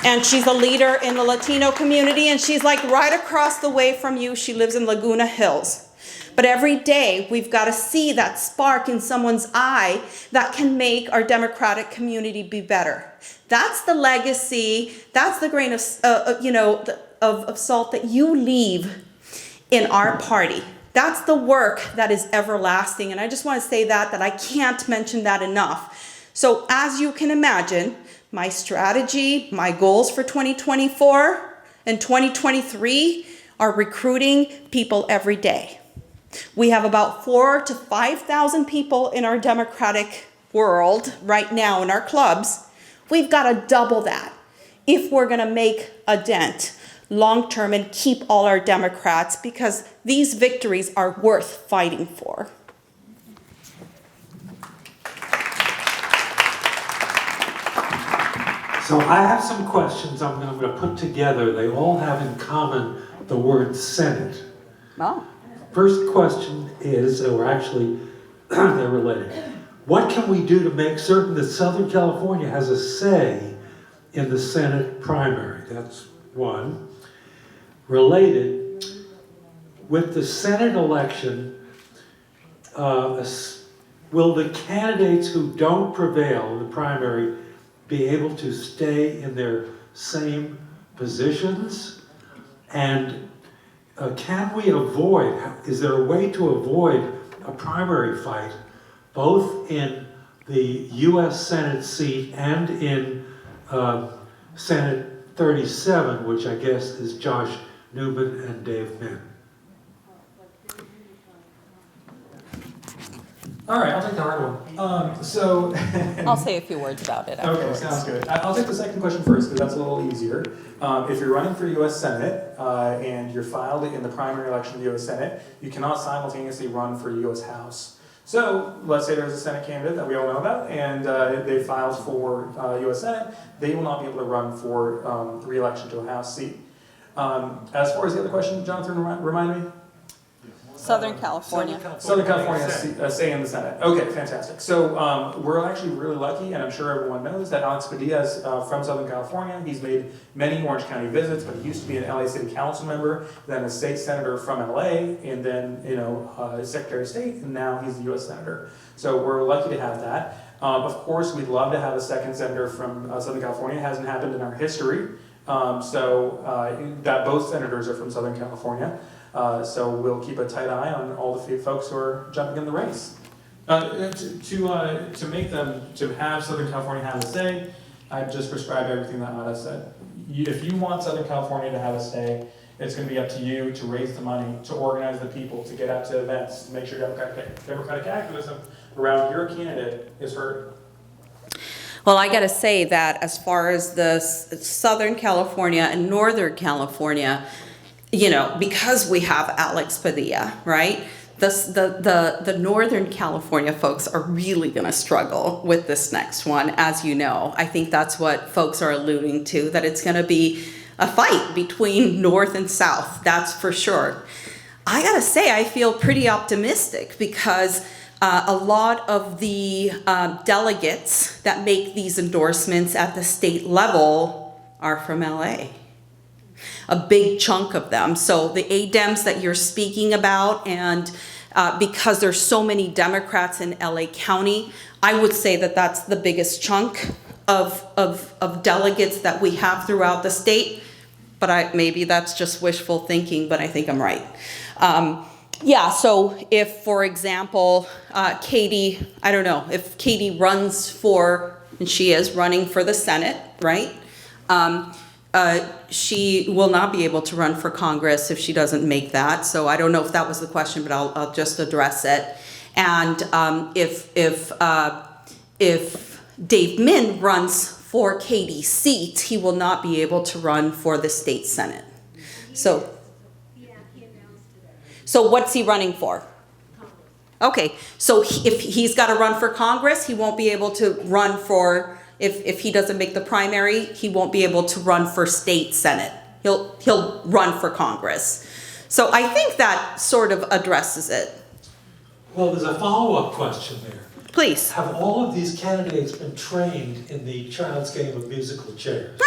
And she's a leader in the Latino community, and she's like right across the way from you. She lives in Laguna Hills. But every day we've got to see that spark in someone's eye that can make our democratic community be better. That's the legacy. That's the grain of salt that you leave in our party. That's the work that is everlasting. And I just want to say that I can't mention that enough. So as you can imagine, my strategy, my goals for 2024 and 2023 are recruiting people every day. We have about 4,000 to 5,000 people in our democratic world right now in our clubs. We've got to double that if we're going to make a dent long term and keep all our Democrats, because these victories are worth fighting for. So I have some questions I'm going to put together. They all have in common the word Senate. Oh. First question is, or actually they're related. What can we do to make certain that Southern California has a say in the Senate primary? That's one. Related, with the Senate election, will the candidates who don't prevail in the primary be able to stay in their same positions? And can we avoid, is there a way to avoid a primary fight both in the U.S. Senate seat and in Senate 37, which I guess is Josh Newman and Dave Min? All right, I'll take the hard one. So I'll say a few words about it okay, afterwards. sounds good. I'll take the second question first, because that's a little easier. If you're running for U.S. Senate and you're filed in the primary election of the U.S. Senate, you cannot simultaneously run for U.S. House. So let's say there's a Senate candidate that we all know about, and they filed for U.S. Senate. They will not be able to run for re-election to a House seat. As far as the other question, Jonathan, remind me? Southern California. Southern California has a say in the Senate. Okay, fantastic. So we're actually really lucky, and I'm sure everyone knows that Alex Padilla is from Southern California. He's made many Orange County visits, but he used to be an LA City Council member, then a state senator from LA, and then Secretary of State, and now he's the U.S. Senator. So we're lucky to have that. Of course, we'd love to have a second senator from Southern California. It hasn't happened in our history, that both senators are from Southern California. So we'll keep a tight eye on all the folks who are jumping in the race. To make them, to have Southern California have a say, I'd just prescribe everything that Ada said. If you want Southern California to have a say, it's going to be up to you to raise the money, to organize the people, to get out to events, to make sure democratic activism around your candidate is heard. Well, I got to say that as far as the Southern California and Northern California, because we have Alex Padilla, right? The Northern California folks are really going to struggle with this next one, as you know. I think that's what folks are alluding to, that it's going to be a fight between North and South, that's for sure. I got to say, I feel pretty optimistic because a lot of the delegates that make these endorsements at the state level are from LA. A big chunk of them. So the ADEMs that you're speaking about, and because there's so many Democrats in LA County, I would say that that's the biggest chunk of delegates that we have throughout the state. But maybe that's just wishful thinking, but I think I'm right. Yeah, so if, for example, Katie, I don't know, if Katie runs for, and she is running for the Senate, right? She will not be able to run for Congress if she doesn't make that. So I don't know if that was the question, but I'll just address it. And if Dave Min runs for Katie's seat, he will not be able to run for the state Senate. So, so what's he running for? Okay, so if he's got to run for Congress, he won't be able to run for. If he doesn't make the primary, he won't be able to run for state Senate. He'll run for Congress. So I think that sort of addresses it. Well, there's a follow-up question there. Please. Have all of these candidates been trained in the child's game of musical chairs?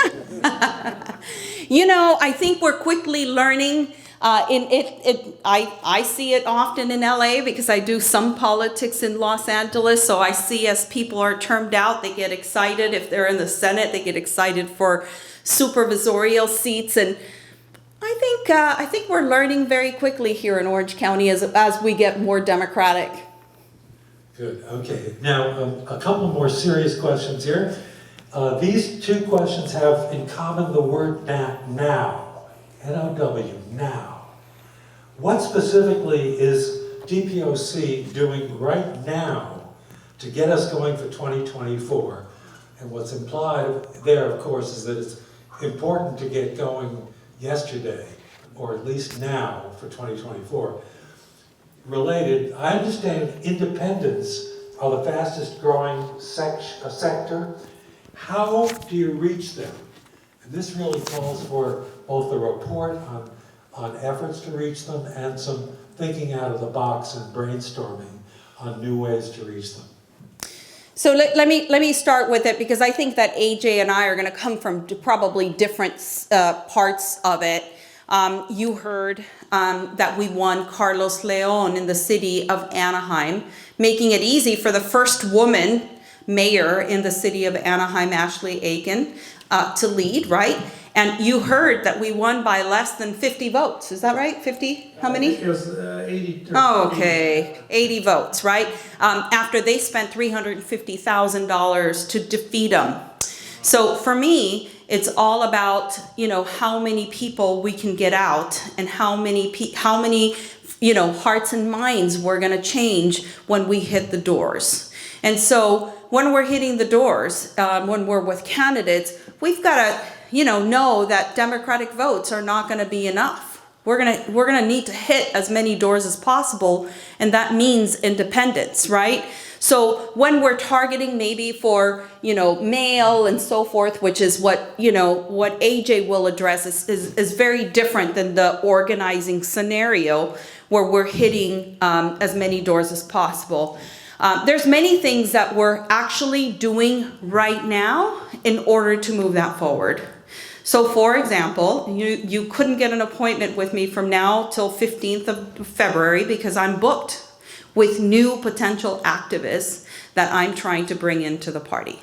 You know, I think we're quickly learning. I see it often in LA because I do some politics in Los Angeles. So I see as people are termed out, they get excited. If they're in the Senate, they get excited for supervisorial seats. And I think we're learning very quickly here in Orange County as we get more Democratic. Good, okay. Now, a couple more serious questions here. These two questions have in common the word now. N-O-W, now. What specifically is DPOC doing right now to get us going for 2024? And what's implied there, of course, is that it's important to get going yesterday, or at least now for 2024. Related, I understand independents are the fastest growing sector. How do you reach them? And this really calls for both a report on efforts to reach them and some thinking out of the box and brainstorming on new ways to reach them. So let me start with it because I think that AJ and I are going to come from probably different parts of it. You heard that we won Carlos Leon in the city of Anaheim, making it easy for the first woman mayor in the city of Anaheim, Ashley Aiken, to lead, right? And you heard that we won by less than 50 votes. Is that right? 50? How many? It was 80. Oh, okay. 80 votes, right? After they spent $350,000 to defeat them. So for me, it's all about, how many people we can get out and how many hearts and minds we're going to change when we hit the doors. And so when we're hitting the doors, when we're with candidates, we've got to, know that Democratic votes are not going to be enough. We're gonna need to hit as many doors as possible, and that means independence, right? So when we're targeting maybe for, mail and so forth, which is what AJ will address is very different than the organizing scenario where we're hitting as many doors as possible. There's many things that we're actually doing right now in order to move that forward. So for example, you couldn't get an appointment with me from now till 15th of February because I'm booked with new potential activists that I'm trying to bring into the party.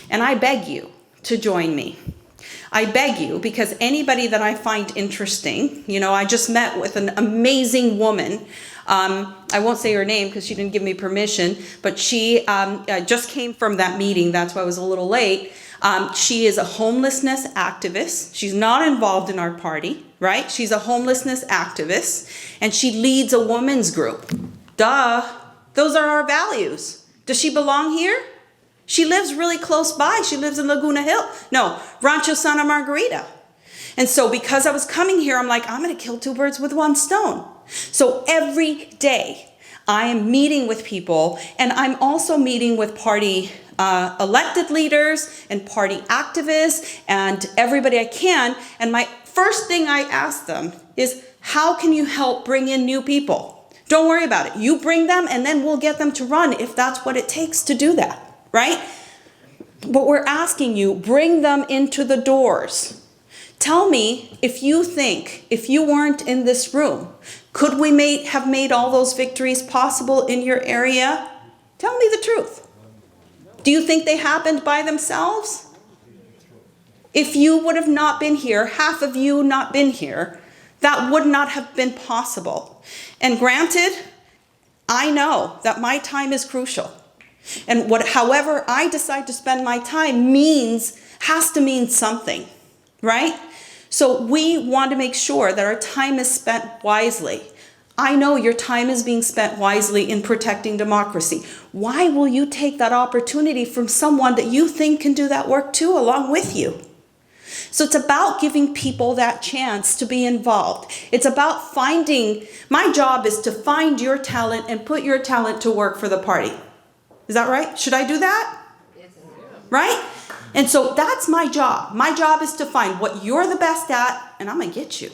And I beg you to join me. I beg you, because anybody that I find interesting, I just met with an amazing woman. I won't say her name because she didn't give me permission, but she just came from that meeting. That's why I was a little late. She is a homelessness activist. She's not involved in our party, right? She's a homelessness activist, and she leads a women's group. Duh, those are our values. Does she belong here? She lives really close by. She lives in Laguna Rancho Santa Margarita. And so because I was coming here, I'm like, I'm going to kill two birds with one stone. So every day I am meeting with people, and I'm also meeting with party elected leaders and party activists and everybody I can. And my first thing I ask them is, how can you help bring in new people? Don't worry about it. You bring them and then we'll get them to run if that's what it takes to do that, right? But we're asking you, bring them into the doors. Tell me if you think, if you weren't in this room, could we have made all those victories possible in your area? Tell me the truth. Do you think they happened by themselves? If you would have not been here, half of you not been here, that would not have been possible. And granted, I know that my time is crucial. And however I decide to spend my time has to mean something, right? So we want to make sure that our time is spent wisely. I know your time is being spent wisely in protecting democracy. Why will you take that opportunity from someone that you think can do that work too along with you? So it's about giving people that chance to be involved. It's about my job is to find your talent and put your talent to work for the party. Is that right? Should I do that? Yes. Right? And so that's my job. My job is to find what you're the best at, and I'm going to get you.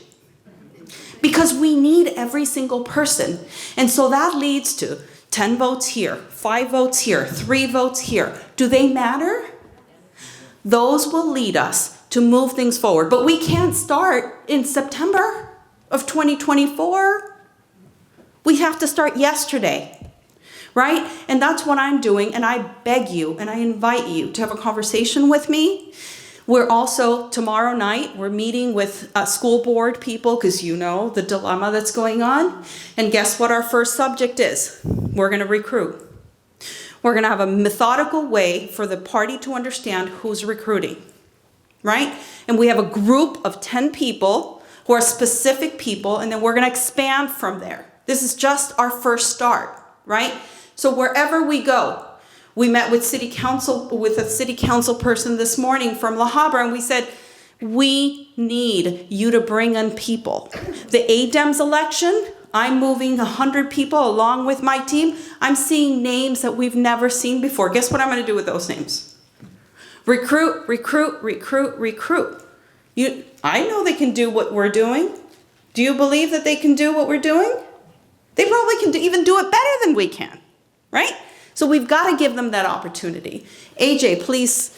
Because we need every single person. And so that leads to 10 votes here, 5 votes here, 3 votes here. Do they matter? Those will lead us to move things forward. But we can't start in September of 2024. We have to start yesterday. Right? And that's what I'm doing. And I beg you and I invite you to have a conversation with me. We're also, tomorrow night, we're meeting with school board people because you know the dilemma that's going on. And guess what our first subject is? We're going to recruit. We're going to have a methodical way for the party to understand who's recruiting. Right? And we have a group of 10 people who are specific people, and then we're going to expand from there. This is just our first start. Right? So wherever we go, we met with a city council person this morning from La Habra, and we said, we need you to bring in people. The ADEMS election, I'm moving 100 people along with my team. I'm seeing names that we've never seen before. Guess what I'm going to do with those names? Recruit, recruit, recruit, recruit. I know they can do what we're doing. Do you believe that they can do what we're doing? They probably can even do it better than we can, right? So we've got to give them that opportunity. AJ, please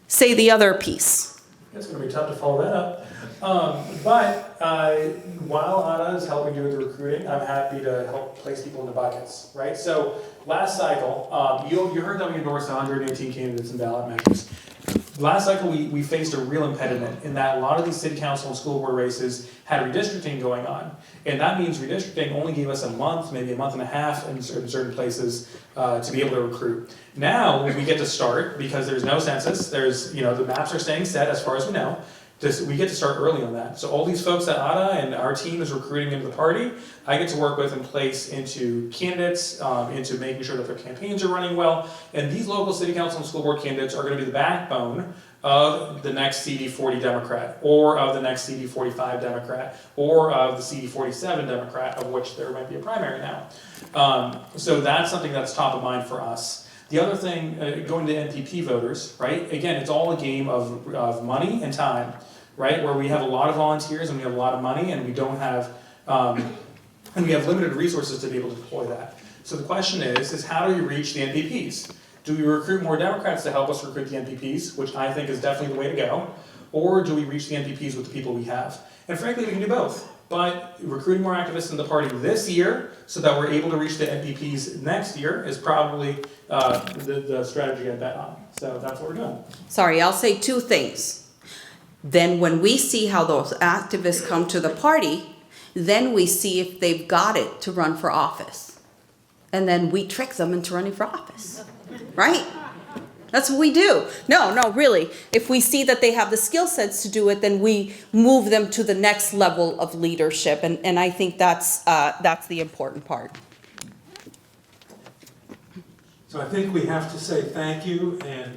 say the other piece. It's going to be tough to follow that up. But while Anna is helping you with the recruiting, I'm happy to help place people in the buckets, right? So last cycle, you heard that we endorsed 118 candidates in ballot measures. Last cycle, we faced a real impediment in that a lot of these city council and school board races had redistricting going on. And that means redistricting only gave us a month, maybe a month and a half in certain places to be able to recruit. Now, when we get to start, because there's no census, the maps are staying set as far as we know, we get to start early on that. So all these folks that Ada and our team is recruiting into the party, I get to work with and place into candidates, into making sure that their campaigns are running well. And these local city council and school board candidates are going to be the backbone of the next CD40 Democrat, or of the next CD45 Democrat, or of the CD47 Democrat, of which there might be a primary now. So that's something that's top of mind for us. The other thing, going to NPP voters, right? Again, it's all a game of money and time, right? Where we have a lot of volunteers and we have a lot of money, and we don't have, and we have limited resources to be able to deploy that. So the question is how do we reach the NPPs? Do we recruit more Democrats to help us recruit the NPPs, which I think is definitely the way to go, or do we reach the NPPs with the people we have? And frankly, we can do both. But recruiting more activists in the party this year so that we're able to reach the NPPs next year is probably the strategy I bet on. So that's what we're doing. Sorry, I'll say 2 things. Then when we see how those activists come to the party, then we see if they've got it to run for office. And then we trick them into running for office, right? That's what we do. No, really. If we see that they have the skill sets to do it, then we move them to the next level of leadership. And I think that's the important part. So I think we have to say thank you, and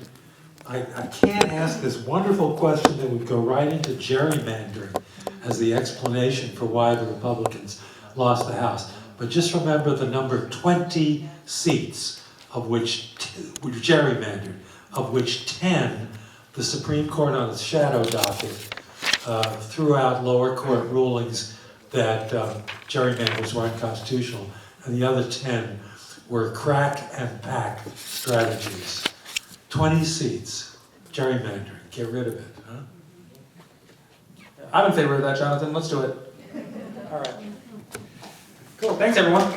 I can't ask this wonderful question that would go right into gerrymandering as the explanation for why the Republicans lost the House. But just remember the number 20 seats, of which were gerrymandered, of which 10 the Supreme Court on its shadow docket threw out lower court rulings that gerrymanders were unconstitutional, and the other 10 were crack and pack strategies. 20 seats, gerrymandering, get rid of it, huh? I'm in favor of that, Jonathan. Let's do it. All right. Cool. Thanks, everyone.